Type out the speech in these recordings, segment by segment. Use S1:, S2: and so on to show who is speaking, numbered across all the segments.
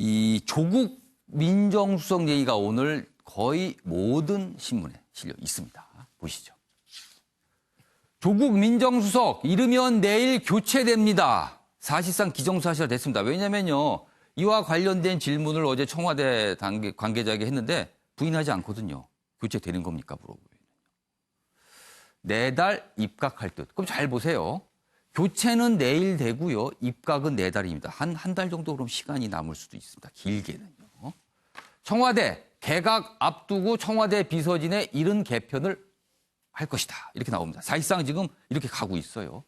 S1: 이 조국 민정수석 얘기가 오늘 거의 모든 신문에 실려 있습니다. 보시죠. 조국 민정수석 이르면 내일 교체됩니다. 사실상 기정사실화 됐습니다. 왜냐면요. 이와 관련된 질문을 어제 청와대 관계자에게 했는데 부인하지 않거든요. 교체되는 겁니까? 물어보면. 내달 입각할 듯. 그럼 잘 보세요. 교체는 내일 되고요. 입각은 내달입니다. 한 달 정도 그럼 시간이 남을 수도 있습니다. 길게는요. 청와대 개각 앞두고 청와대 비서진의 이른 개편을 할 것이다. 이렇게 나옵니다. 사실상 지금 이렇게 가고 있어요.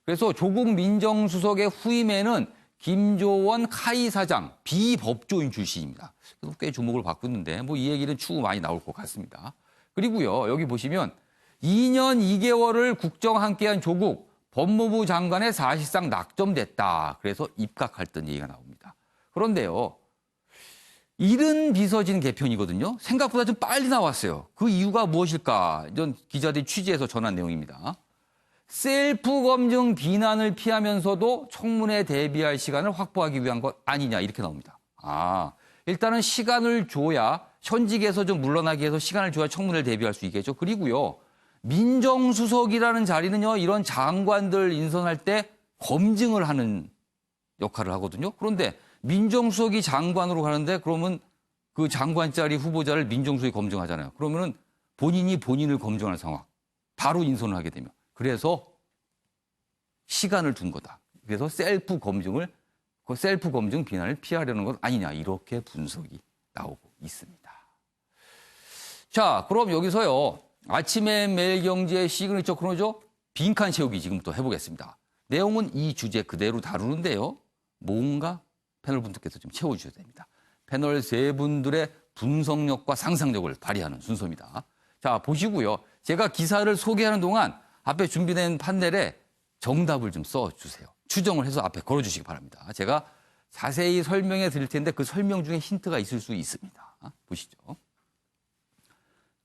S1: 그래서 조국 민정수석의 후임에는 김조원 카이 사장 비법조인 출신입니다. 그래서 꽤 주목을 받고 있는데 뭐 이 얘기는 추후 많이 나올 것 같습니다. 그리고요. 여기 보시면 2년 2개월을 국정 함께한 조국 법무부 장관에 사실상 낙점됐다. 그래서 입각할 듯 얘기가 나옵니다. 그런데요. 이른 비서진 개편이거든요. 생각보다 좀 빨리 나왔어요. 그 이유가 무엇일까? 이런 기자들이 취재해서 전한 내용입니다. 셀프 검증 비난을 피하면서도 청문회 대비할 시간을 확보하기 위한 것 아니냐 이렇게 나옵니다. 일단은 시간을 줘야 현직에서 좀 물러나기 위해서 시간을 줘야 청문회를 대비할 수 있겠죠. 그리고요. 민정수석이라는 자리는요. 이런 장관들 인선할 때 검증을 하는 역할을 하거든요. 그런데 민정수석이 장관으로 가는데 그러면 그 장관 자리 후보자를 민정수석이 검증하잖아요. 그러면은 본인이 본인을 검증하는 상황. 바로 인선을 하게 되면. 그래서 시간을 둔 거다. 그래서 셀프 검증 비난을 피하려는 것 아니냐. 이렇게 분석이 나오고 있습니다. 자, 그럼 여기서요. 아침에 매일경제 시그니처 코너죠. 빈칸 채우기 지금부터 해보겠습니다. 내용은 이 주제 그대로 다루는데요. 뭔가 패널 분들께서 좀 채워주셔야 됩니다. 패널 세 분들의 분석력과 상상력을 발휘하는 순서입니다. 자, 보시고요. 제가 기사를 소개하는 동안 앞에 준비된 판넬에 정답을 좀 써주세요. 추정을 해서 앞에 걸어주시기 바랍니다. 제가 자세히 설명해 드릴 텐데 그 설명 중에 힌트가 있을 수 있습니다. 보시죠.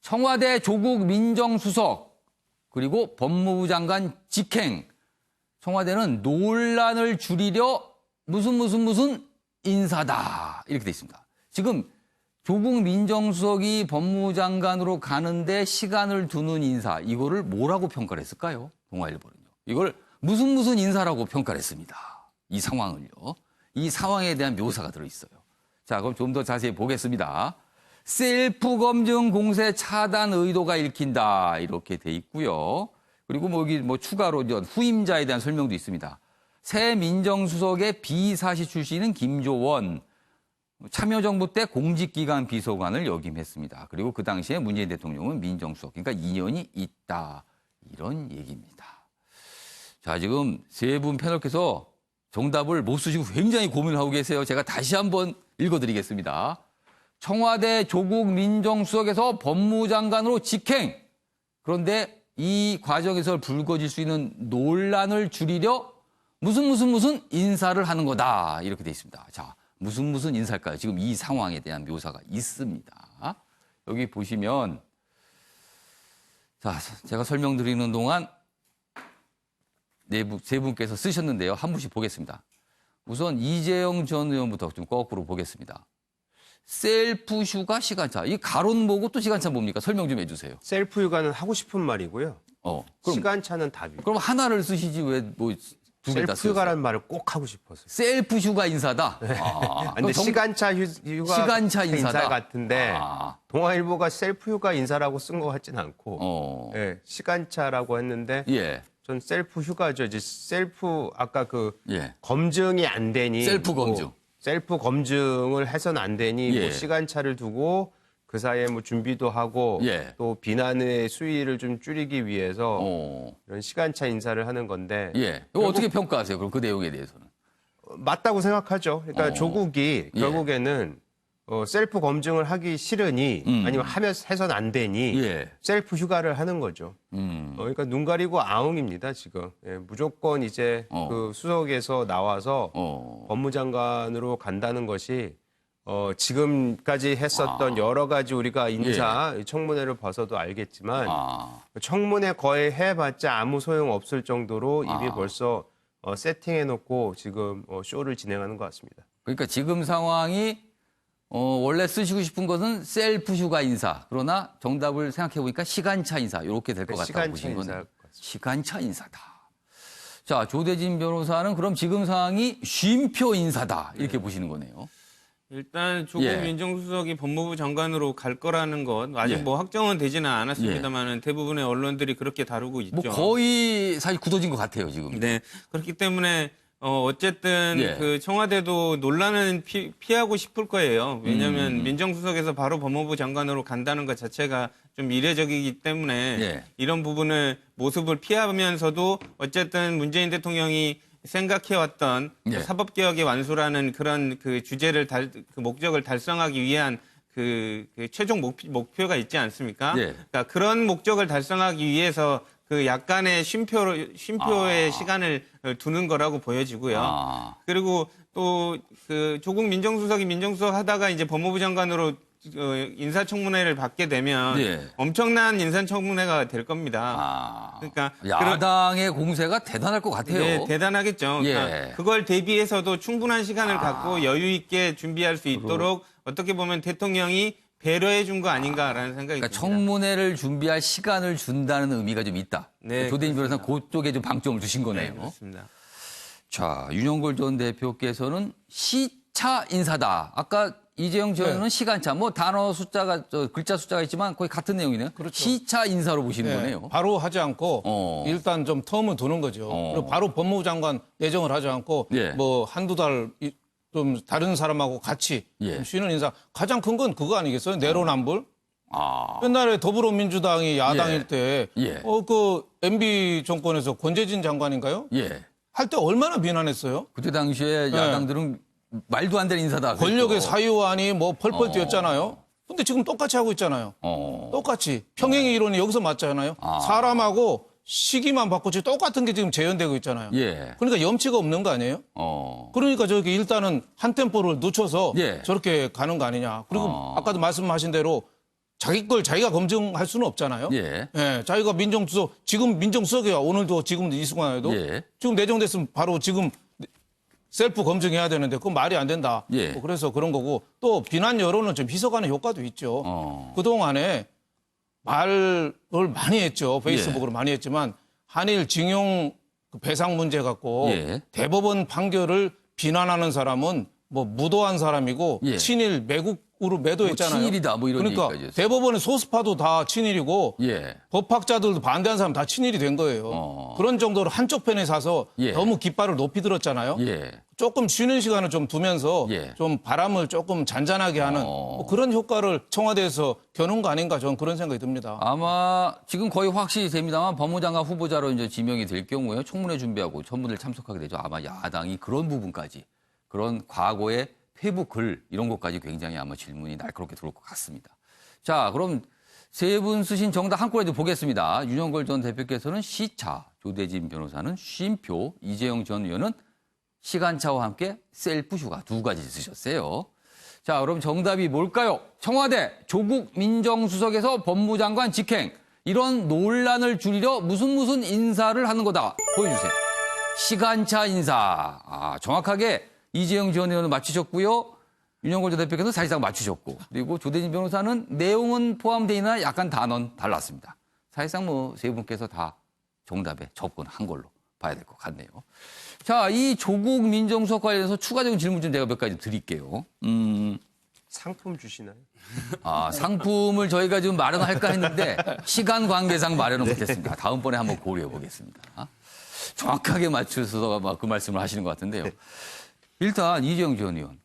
S1: 청와대 조국 민정수석 그리고 법무부 장관 직행. 청와대는 논란을 줄이려 무슨 인사다. 이렇게 돼 있습니다. 지금 조국 민정수석이 법무부 장관으로 가는데 시간을 두는 인사. 이거를 뭐라고 평가를 했을까요? 동아일보는요. 이걸 무슨 인사라고 평가를 했습니다. 이 상황을요. 이 상황에 대한 묘사가 들어있어요. 자, 그럼 좀 더 자세히 보겠습니다. 셀프 검증 공세 차단 의도가 읽힌다. 이렇게 돼 있고요. 그리고 여기 추가로 후임자에 대한 설명도 있습니다. 새 민정수석의 비사시 출신은 김조원. 참여정부 때 공직기관 비서관을 역임했습니다. 그리고 그 당시에 문재인 대통령은 민정수석. 그러니까 인연이 있다. 이런 얘기입니다. 자, 지금 세 분 패널께서 정답을 못 쓰시고 굉장히 고민을 하고 계세요. 제가 다시 한번 읽어드리겠습니다. 청와대 조국 민정수석에서 법무부 장관으로 직행. 그런데 이 과정에서 불거질 수 있는 논란을 줄이려 무슨 인사를 하는 거다. 이렇게 돼 있습니다. 자, 무슨 인사일까요? 지금 이 상황에 대한 묘사가 있습니다. 여기 보시면 자, 제가 설명드리는 동안 세 분께서 쓰셨는데요. 한 분씩 보겠습니다. 우선 이재영 전 의원부터 좀 거꾸로 보겠습니다. 셀프 휴가 시간차. 이 가론 뭐고 또 시간차 뭡니까? 설명 좀 해주세요.
S2: 셀프 휴가는 하고 싶은 말이고요. 그럼, 시간차는 답이고.
S1: 그럼 하나를 쓰시지 왜 두 개 다 쓰세요?
S2: 셀프 휴가라는 말을 꼭 하고 싶었어요.
S1: 셀프 휴가 인사다?
S2: 네. 근데 시간차 휴가
S1: 시간차 인사다?
S2: 같은데 동아일보가 셀프 휴가 인사라고 쓴 것 같지는 않고 네, 시간차라고 했는데 전 셀프 휴가죠. 이제 셀프 아까 검증이 안 되니
S1: 셀프 검증.
S2: 셀프 검증을 해서는 안 되니 시간차를 두고 그 사이에 준비도 하고 또 비난의 수위를 좀 줄이기 위해서 이런 시간차 인사를 하는 건데
S1: 이거 어떻게 평가하세요? 그럼 그 내용에 대해서는?
S2: 맞다고 생각하죠. 그러니까 조국이 결국에는 셀프 검증을 하기 싫으니 아니면 해서는 안 되니 셀프 휴가를 하는 거죠. 그러니까 눈 가리고 아웅입니다, 지금. 무조건 이제 그 수석에서 나와서 법무장관으로 간다는 것이 지금까지 했었던 여러 가지 우리가 인사, 청문회를 봐서도 알겠지만 청문회 거의 해봤자 아무 소용 없을 정도로 이미 벌써 세팅해놓고 지금 쇼를 진행하는 것 같습니다.
S1: 그러니까 지금 상황이 원래 쓰시고 싶은 것은 셀프 휴가 인사. 그러나 정답을 생각해 보니까 시간차 인사. 이렇게 될 것 같다고 보신 거네요. 시간차 인사다. 자, 조대진 변호사는 그럼 지금 상황이 쉼표 인사다. 이렇게 보시는 거네요.
S3: 일단 조국 민정수석이 법무부 장관으로 갈 거라는 것 아직 뭐 확정은 되지는 않았습니다만은 대부분의 언론들이 그렇게 다루고 있죠.
S1: 뭐 거의 사실 굳어진 것 같아요, 지금.
S3: 네. 그렇기 때문에 어쨌든 그 청와대도 논란은 피하고 싶을 거예요. 왜냐하면 민정수석에서 바로 법무부 장관으로 간다는 것 자체가 좀 이례적이기 때문에 이런 부분을 모습을 피하면서도 어쨌든 문재인 대통령이 생각해왔던 사법개혁의 완수라는 그런 그 주제를 그 목적을 달성하기 위한 그 최종 목표가 있지 않습니까? 그러니까 그런 목적을 달성하기 위해서 그 약간의 쉼표의 시간을 두는 거라고 보여지고요. 그리고 또 그 조국 민정수석이 민정수석 하다가 이제 법무부 장관으로 인사청문회를 받게 되면 엄청난 인사청문회가 될 겁니다. 그러니까
S1: 야당의 공세가 대단할 것 같아요.
S3: 네, 대단하겠죠. 그러니까 그걸 대비해서도 충분한 시간을 갖고 여유 있게 준비할 수 있도록 어떻게 보면 대통령이 배려해 준 거 아닌가라는 생각이
S1: 그러니까
S3: 듭니다.
S1: 청문회를 준비할 시간을 준다는 의미가 좀 있다.
S3: 네,
S1: 조대진 변호사는 그쪽에 좀 방점을 주신 거네요.
S3: 네, 그렇습니다.
S1: 자, 윤영걸 전 대표께서는 시차 인사다. 아까 이재용 전 의원은 시간차. 뭐 단어 숫자가 글자 숫자가 있지만 거의 같은 내용이네요.
S4: 그렇죠.
S1: 시차 인사로 보시는 거네요.
S4: 바로 하지 않고 일단 좀 텀을 두는 거죠. 그리고 바로 법무부 장관 내정을 하지 않고 뭐 한두 달 좀 다른 사람하고 같이 좀 쉬는 인사. 가장 큰 건 그거 아니겠어요? 내로남불. 옛날에 더불어민주당이 야당일 때 그 MB 정권에서 권재진 장관인가요? 할 때 얼마나 비난했어요?
S1: 그때 당시에 야당들은 말도 안 되는 인사다.
S4: 권력의 사유안이 뭐 펄펄 뛰었잖아요. 근데 지금 똑같이 하고 있잖아요. 똑같이. 평행의 이론이 여기서 맞잖아요. 사람하고 시기만 바꾸지 똑같은 게 지금 재현되고 있잖아요. 그러니까 염치가 없는 거 아니에요? 그러니까 저기 일단은 한 템포를 늦춰서 저렇게 가는 거 아니냐. 그리고 아까도 말씀하신 대로 자기 걸 자기가 검증할 수는 없잖아요. 자기가 민정수석, 지금 민정수석이야. 오늘도 지금 이 순간에도. 지금 내정됐으면 바로 지금 셀프 검증해야 되는데 그건 말이 안 된다. 뭐 그래서 그런 거고 또 비난 여론은 좀 희석하는 효과도 있죠. 그동안에 말을 많이 했죠. 페이스북으로 많이 했지만 한일 징용 배상 문제 갖고 대법원 판결을 비난하는 사람은 뭐 무도한 사람이고 친일 매국으로 매도했잖아요.
S1: 뭐 친일이다 뭐 이런
S4: 그러니까
S1: 얘기까지
S4: 대법원의 소수파도 다 친일이고 법학자들도 반대한 사람 다 친일이 된 거예요. 그런 정도로 한쪽 편에 사서 너무 깃발을 높이 들었잖아요. 조금 쉬는 시간을 좀 두면서 좀 바람을 조금 잔잔하게 하는 뭐 그런 효과를 청와대에서 겨눈 거 아닌가 저는 그런 생각이 듭니다.
S1: 아마 지금 거의 확실히 됩니다만 법무장관 후보자로 이제 지명이 될 경우에 청문회 준비하고 전문을 참석하게 되죠. 아마 야당이 그런 부분까지 그런 과거의 페이북 글 이런 것까지 굉장히 아마 질문이 날카롭게 들어올 것 같습니다. 자, 그럼 세 분 쓰신 정답 한꺼번에 보겠습니다. 윤영걸 전 대표께서는 시차, 조대진 변호사는 쉼표, 이재용 전 의원은 시간차와 함께 셀프 휴가 두 가지 쓰셨어요. 자, 그럼 정답이 뭘까요? 청와대 조국 민정수석에서 법무장관 직행. 이런 논란을 줄이려 무슨 인사를 하는 거다. 보여주세요. 시간차 인사. 정확하게 이재용 전 의원은 맞추셨고요. 윤영걸 전 대표께서 사실상 맞추셨고. 그리고 조대진 변호사는 내용은 포함되어 있나 약간 단어는 달랐습니다. 사실상 뭐 세 분께서 다 정답에 접근한 걸로 봐야 될 것 같네요. 자, 이 조국 민정수석 관련해서 추가적인 질문 좀 제가 몇 가지 드릴게요.
S2: 상품 주시나요?
S1: 상품을 저희가 지금 마련할까 했는데 시간 관계상 마련을 못했습니다. 다음번에 한번 고려해 보겠습니다. 정확하게 맞추셔서 막 그 말씀을 하시는 것 같은데요. 일단 이재용 전 의원.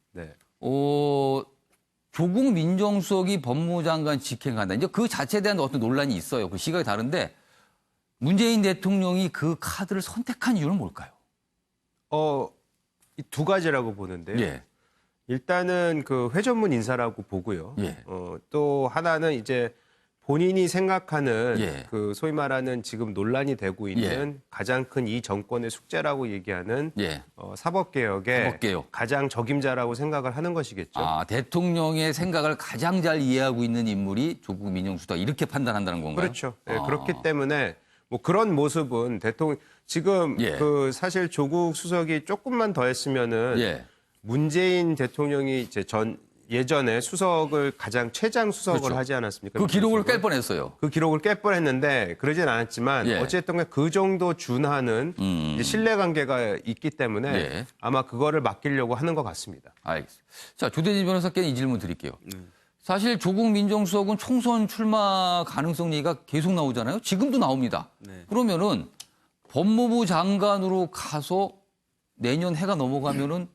S1: 조국 민정수석이 법무장관 직행한다. 이제 그 자체에 대한 어떤 논란이 있어요. 그 시각이 다른데 문재인 대통령이 그 카드를 선택한 이유는 뭘까요?
S2: 이 두 가지라고 보는데요. 일단은 그 회전문 인사라고 보고요. 또 하나는 이제 본인이 생각하는 그 소위 말하는 지금 논란이 되고 있는 가장 큰 이 정권의 숙제라고 얘기하는 사법개혁의 가장 적임자라고 생각을 하는 것이겠죠.
S1: 대통령의 생각을 가장 잘 이해하고 있는 인물이 조국 민정수석 이렇게 판단한다는 건가요?
S2: 그렇죠. 그렇기 때문에 뭐 그런 모습은 대통령 지금 그 사실 조국 수석이 조금만 더 했으면은 문재인 대통령이 이제 예전에 수석을 가장 최장 수석을
S1: 그렇죠.
S2: 하지 않았습니까?
S1: 그 기록을 깰 뻔했어요.
S2: 그 기록을 깰 뻔했는데 그러진 않았지만
S1: 예.
S2: 어쨌든 그 정도 준하는 이제 신뢰관계가 있기 때문에
S1: 예.
S2: 아마 그거를 맡기려고 하는 것 같습니다.
S1: 알겠습니다. 자, 조대진 변호사께 이 질문 드릴게요. 사실 조국 민정수석은 총선 출마 가능성 얘기가 계속 나오잖아요. 지금도 나옵니다.
S3: 네.
S1: 그러면은 법무부 장관으로 가서 내년 해가 넘어가면은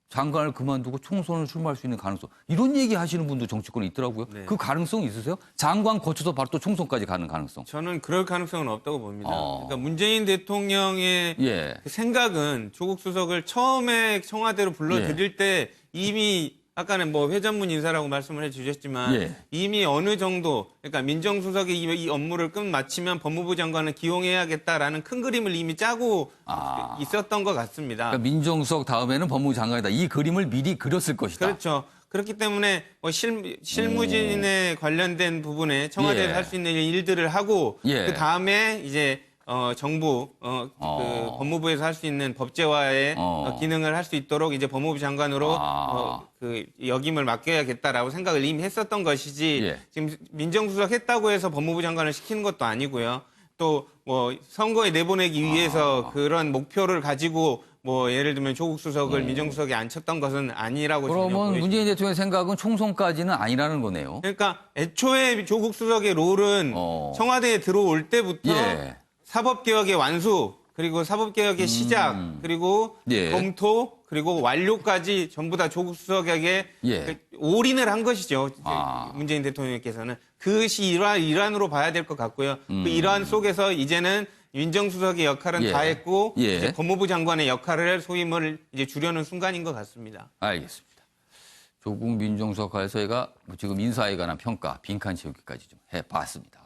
S1: 장관을 그만두고 총선을 출마할 수 있는 가능성. 이런 얘기 하시는 분도 정치권에 있더라고요.
S3: 네.
S1: 그 가능성 있으세요? 장관 거쳐서 바로 또 총선까지 가는 가능성.
S3: 저는 그럴 가능성은 없다고 봅니다.
S1: 어.
S3: 그러니까 문재인 대통령의
S1: 예.
S3: 그 생각은 조국 수석을 처음에 청와대로 불러들일 때 이미 아까는 뭐 회전문 인사라고 말씀을 해주셨지만
S1: 예.
S3: 이미 어느 정도 그러니까 민정수석이 이 업무를 끝마치면 법무부 장관을 기용해야겠다라는 큰 그림을 이미 짜고 있었던 것 같습니다.
S1: 그러니까 민정수석 다음에는 법무부 장관이다. 이 그림을 미리 그렸을 것이다.
S3: 그렇죠. 그렇기 때문에 뭐 실무진에 관련된 부분에 청와대에서
S1: 예.
S3: 할 수 있는 일들을 하고
S1: 예.
S3: 그 다음에 이제 정부 그 법무부에서 할 수 있는 법제화의 기능을 할 수 있도록 이제 법무부 장관으로 그 역임을 맡겨야겠다라고 생각을 이미 했었던 것이지
S1: 예.
S3: 지금 민정수석 했다고 해서 법무부 장관을 시키는 것도 아니고요. 또 뭐 선거에 내보내기 위해서 그런 목표를 가지고 뭐 예를 들면 조국 수석을 민정수석에 앉혔던 것은 아니라고 전혀
S1: 그러면
S3: 보여집니다.
S1: 문재인 대통령의 생각은 총선까지는 아니라는 거네요.
S3: 그러니까 애초에 조국 수석의 롤은 청와대에 들어올 때부터
S1: 예.
S3: 사법개혁의 완수 그리고 사법개혁의 시작 그리고
S1: 예.
S3: 검토 그리고 완료까지 전부 다 조국 수석에게
S1: 예.
S3: 그 올인을 한 것이죠. 문재인 대통령께서는 그것이 일환으로 봐야 될 것 같고요. 그 일환 속에서 이제는 민정수석의 역할은
S1: 예.
S3: 다 했고
S1: 예.
S3: 이제 법무부 장관의 역할을 소임을 이제 주려는 순간인 것 같습니다.
S1: 알겠습니다. 조국 민정수석에서 저희가 지금 인사에 관한 평가 빈칸 채우기까지 좀 해봤습니다.